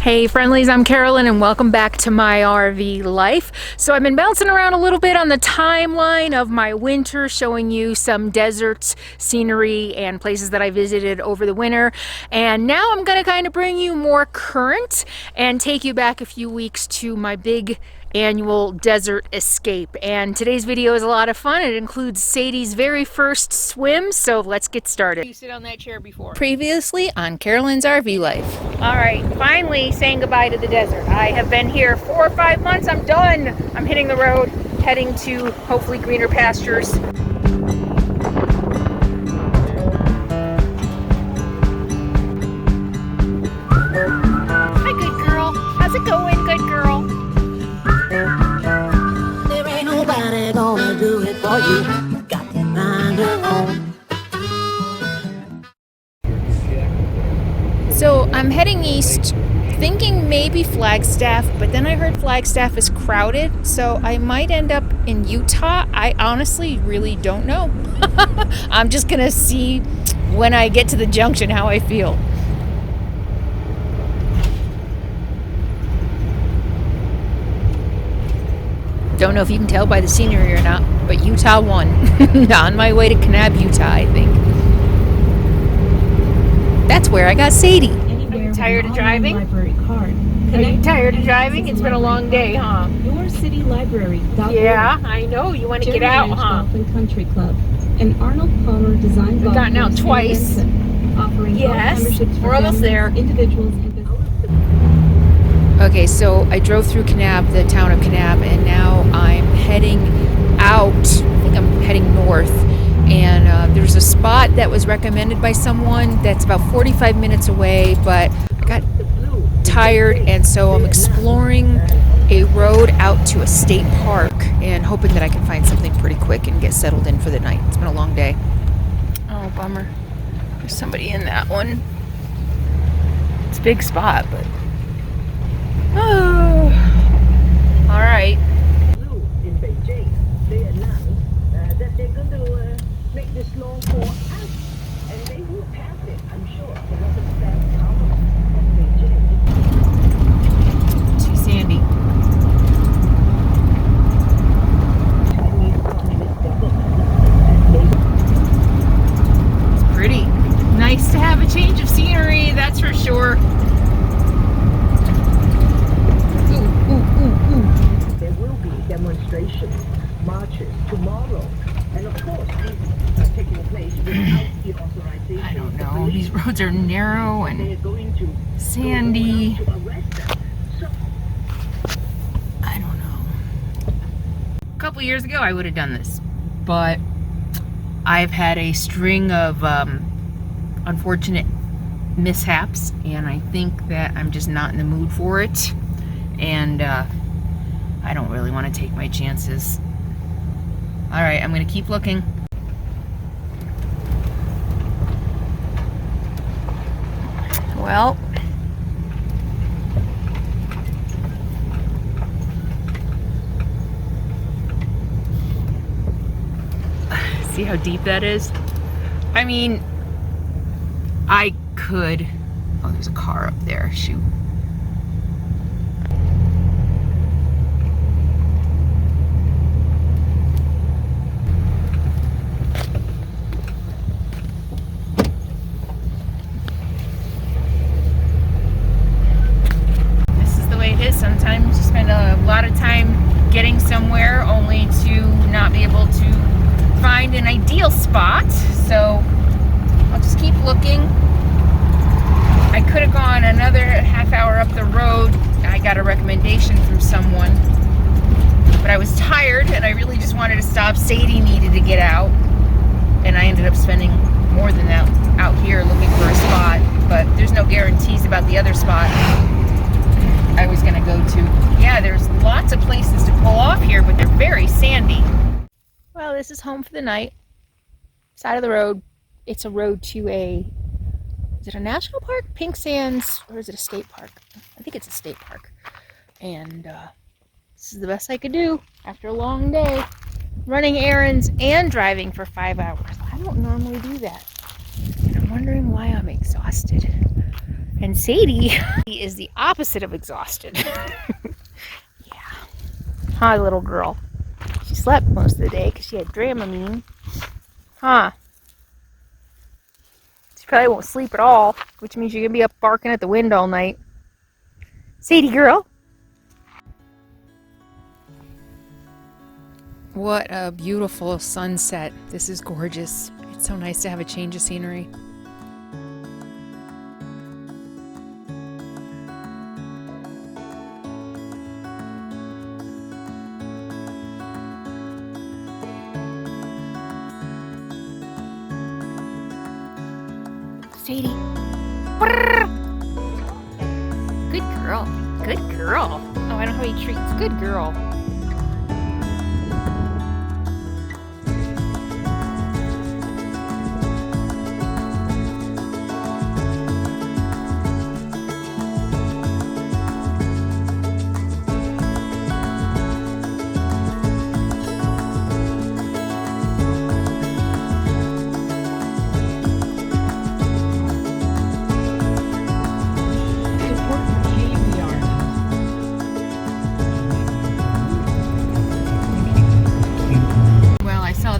Hey friendlies, I'm Carolyn and welcome back to my RV life. So I've been bouncing around a little bit on the timeline of my winter, showing you some desert scenery and places that I visited over the winter. And now I'm gonna kind of bring you more current and take you back a few weeks to my big annual desert escape. And today's video is a lot of fun. It includes Sadie's very first swim, so let's get started. You sit on that chair before. Previously on Carolyn's RV Life. All right, finally saying goodbye to the desert. I have been here 4 or 5 months. I'm done. I'm hitting the road, heading to hopefully greener pastures. Hi, good girl. How's it going, good girl? There ain't nobody gonna do it for you. Got to find your own. So I'm heading east, thinking maybe Flagstaff, but then I heard Flagstaff is crowded, so I might end up in Utah. I honestly really don't know. I'm just gonna see when I get to the junction how I feel. Don't know if you can tell by the scenery or not, but Utah won. On my way to Kanab, Utah, I think. That's where I got Sadie. Are you tired of driving? Are you tired of driving? It's been a long day, huh? Your city library. Yeah, I know. You want to get out, huh? Golf and Country Club, an Arnold Palmer designed golf gotten out course in twice. Vincent, offering Yes, golf memberships for we're almost families, there. Individuals and businesses. Okay, so I drove through Kanab, the town of Kanab, and now I'm heading out. I think I'm heading north. And there's a spot that was recommended by someone that's about 45 minutes away, but I got tired, and so I'm exploring a road out to a state park and hoping that I can find something pretty quick and get settled in for the night. It's been a long day. Oh, bummer. There's somebody in that one. It's a big spot, but... Oh. All right. In Beijing, they announced that they're going to make this law for us, and they will pass it, I'm sure. The representative of Beijing. Too sandy. Chinese Communist government. It's pretty. Nice to have a change of scenery, that's for sure. There will be demonstrations, marches tomorrow, and of course, these are taking place without the authorization. I don't know. These roads are narrow They are and going to sandy. to arrest them. So I don't know. A couple years ago, I would have done this, but I've had a string of unfortunate mishaps, and I think that I'm just not in the mood for it. And I don't really want to take my chances. All right, I'm gonna keep looking. Well, see how deep that is? I mean, I could... Oh, there's a car up there, shoot. Sometimes you spend a lot of time getting somewhere only to not be able to find an ideal spot. So I'll just keep looking. I could have gone another half hour up the road. I got a recommendation from someone, but I was tired and I really just wanted to stop. Sadie needed to get out, and I ended up spending more than that out here looking for a spot, but there's no guarantees about the other spot I was gonna go to. Yeah, there's lots of places to pull off here, but they're very sandy. Well, this is home for the night. Side of the road. It's a road to is it a national park? Pink Sands, or is it a state park? I think it's a state park. And this is the best I could do after a long day. Running errands and driving for 5 hours. I don't normally do that. And I'm wondering why I'm exhausted. And Sadie is the opposite of exhausted. Yeah. Hi, little girl. She slept most of the day because she had Dramamine. Huh. She probably won't sleep at all, which means you're going to be up barking at the wind all night. Sadie girl. What a beautiful sunset. This is gorgeous. It's so nice to have a change of scenery. Sadie. Good girl. Good girl. Oh, I don't have any treats. Good girl.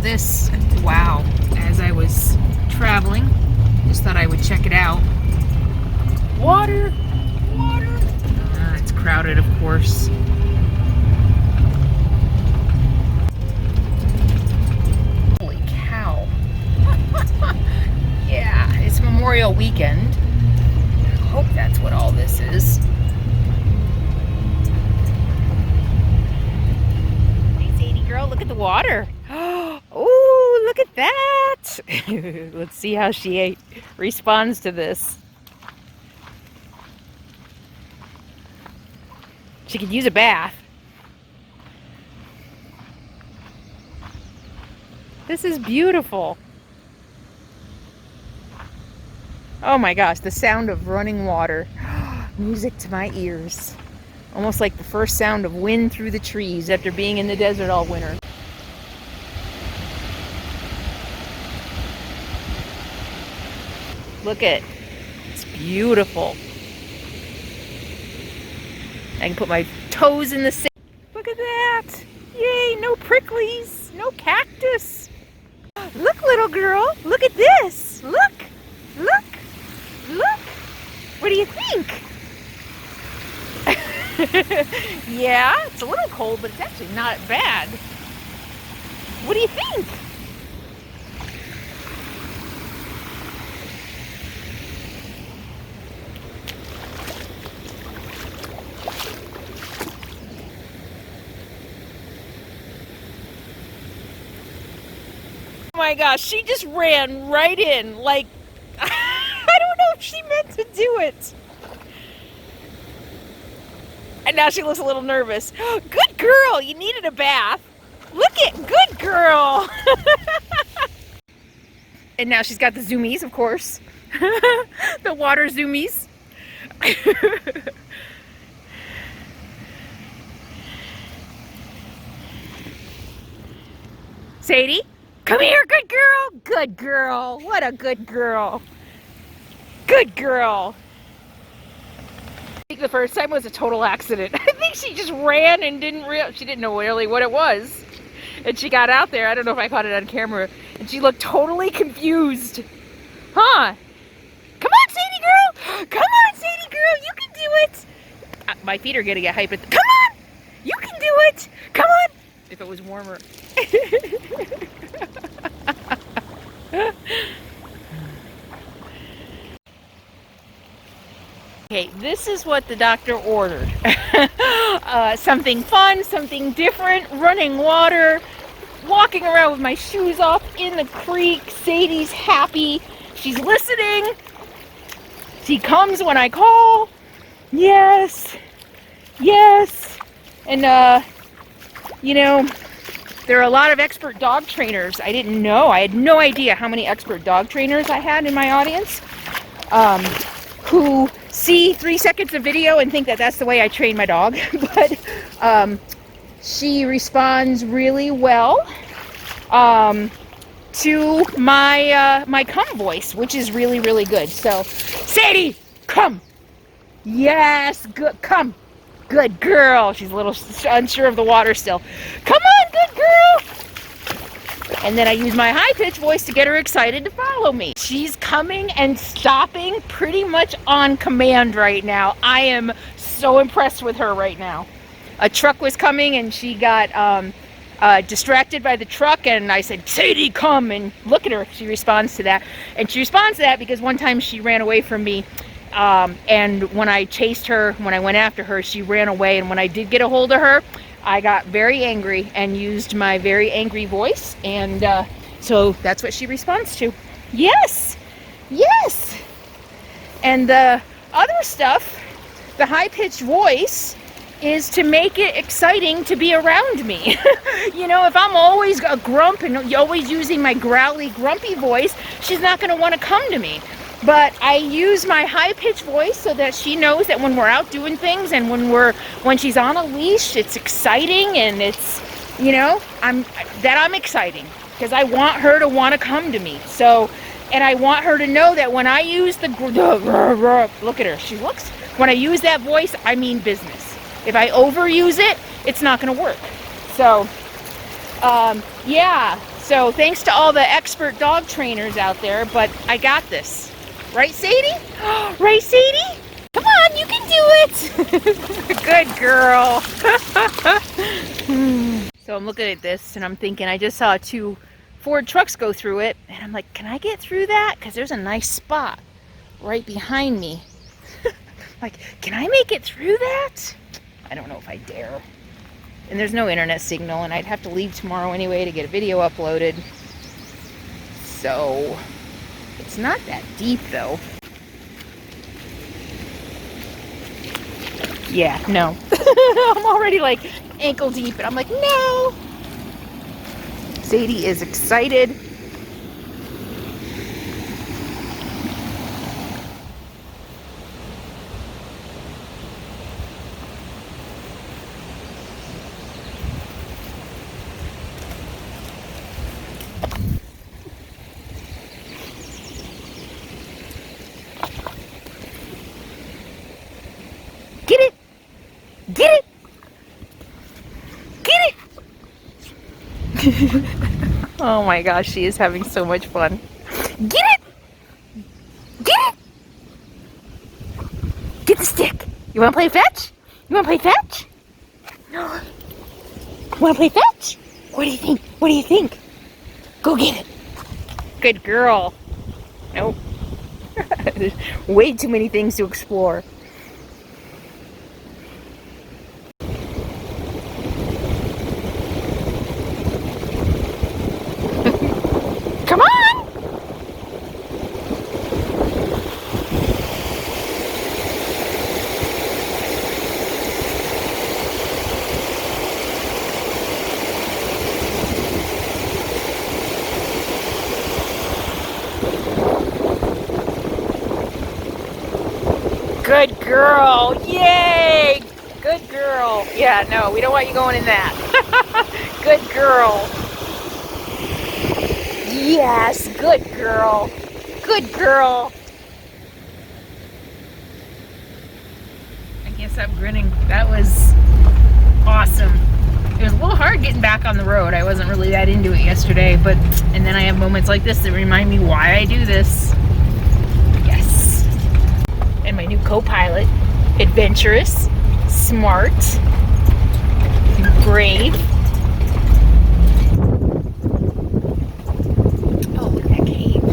This, wow, as I was traveling, just thought I would check it out. Water, water. It's crowded, of course. Holy cow. Yeah, it's Memorial Weekend. I hope that's what all this is. Hey, Sadie girl, look at the water. Oh, look at that! Let's see how she responds to this. She could use a bath. This is beautiful. Oh my gosh, the sound of running water. Music to my ears. Almost like the first sound of wind through the trees after being in the desert all winter. Look at it. It's beautiful. I can put my toes in the sand. Look at that. Yay, no pricklies, no cactus. Look, little girl, look at this. Look, look, look. What do you think? Yeah, it's a little cold, but it's actually not bad. What do you think? Oh my gosh, she just ran right in, like, I don't know if she meant to do it. And now she looks a little nervous. Good girl, you needed a bath. Look at, good girl. And now she's got the zoomies, of course. The water zoomies. Sadie? Come here, good girl! Good girl! What a good girl! Good girl! I think the first time was a total accident. I think she just ran and she didn't know really what it was. And she got out there, I don't know if I caught it on camera, and she looked totally confused. Huh? Come on, Sadie girl! Come on, Sadie girl! You can do it! My feet are gonna get hyped. Come on! You can do it! Come on! If it was warmer. Okay, this is what the doctor ordered. Something fun, something different, running water, walking around with my shoes off in the creek. Sadie's happy. She's listening. She comes when I call. Yes. Yes. And, you know, there are a lot of expert dog trainers. I didn't know. I had no idea how many expert dog trainers I had in my audience. Who see 3 seconds of video and think that that's the way I train my dog. But she responds really well to my my come voice, which is really, really good. So, Sadie, come. Yes, good, come. Good girl. She's a little unsure of the water still. Come on, good girl. And then I use my high-pitched voice to get her excited to follow me. She's coming and stopping pretty much on command right now. I am so impressed with her right now. A truck was coming and she got distracted by the truck, and I said, Sadie, come, and look at her. She responds to that. And she responds to that because one time she ran away from me. And when I chased her, when I went after her, she ran away. And when I did get a hold of her, I got very angry and used my very angry voice. And so that's what she responds to. Yes, yes. And the other stuff, the high-pitched voice, is to make it exciting to be around me. You know, if I'm always a grump and always using my growly, grumpy voice, she's not going to want to come to me. But I use my high-pitched voice so that she knows that when we're out doing things and when she's on a leash, it's exciting, and it's, you know, I'm exciting because I want her to want to come to me. So, and I want her to know that when I use the look at her, she looks. When I use that voice, I mean business. If I overuse it, it's not going to work. So, yeah. So thanks to all the expert dog trainers out there, but I got this. Right, Sadie? Right, Sadie? Come on, you can do it. Good girl. So I'm looking at this and I'm thinking, I just saw 2 Ford trucks go through it, and I'm like, can I get through that? Because there's a nice spot right behind me. Like, can I make it through that? I don't know if I dare. And there's no internet signal, and I'd have to leave tomorrow anyway to get a video uploaded. So it's not that deep though. Yeah, no. I'm already like ankle deep, and I'm like, no. Sadie is excited. Get it! Get it! Get it! Oh my gosh, she is having so much fun. Get it! Get it! Get the stick! You wanna play fetch? You wanna play fetch? No. Wanna play fetch? What do you think? What do you think? Go get it. Good girl. Nope. There's way too many things to explore. Come on! Good girl! Yay! Good girl. Yeah, no, we don't want you going in that. Good girl. Yes, good girl. Good girl. I can't stop grinning. That was awesome. It was a little hard getting back on the road. I wasn't really that into it yesterday, and then I have moments like this that remind me why I do this. Yes. And my new co-pilot, adventurous, smart, brave. Oh, look at that cave.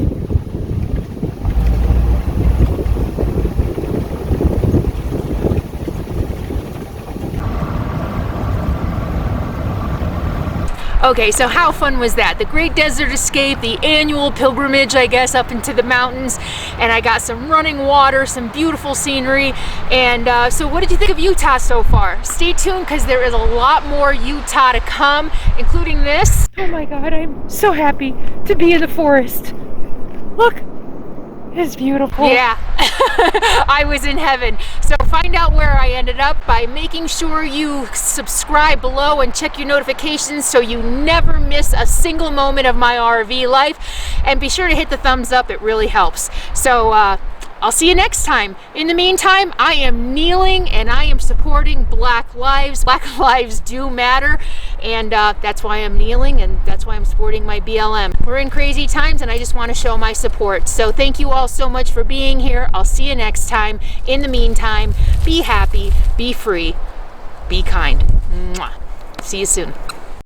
Okay, so how fun was that? The Great Desert Escape, the annual pilgrimage, I guess, up into the mountains, and I got some running water, some beautiful scenery, and so what did you think of Utah so far? Stay tuned, because there is a lot more Utah to come, including this. Oh my God, I'm so happy to be in the forest. Look, it's beautiful. Yeah, I was in heaven. So find out where I ended up by making sure you subscribe below and check your notifications so you never miss a single moment of my RV life. And be sure to hit the thumbs up, it really helps. So I'll see you next time. In the meantime, I am kneeling and I am supporting Black lives. Black lives do matter, and that's why I'm kneeling, and that's why I'm supporting my BLM. We're in crazy times, and I just want to show my support. So thank you all so much for being here. I'll see you next time. In the meantime, be happy, be free, be kind. Mwah. See you soon.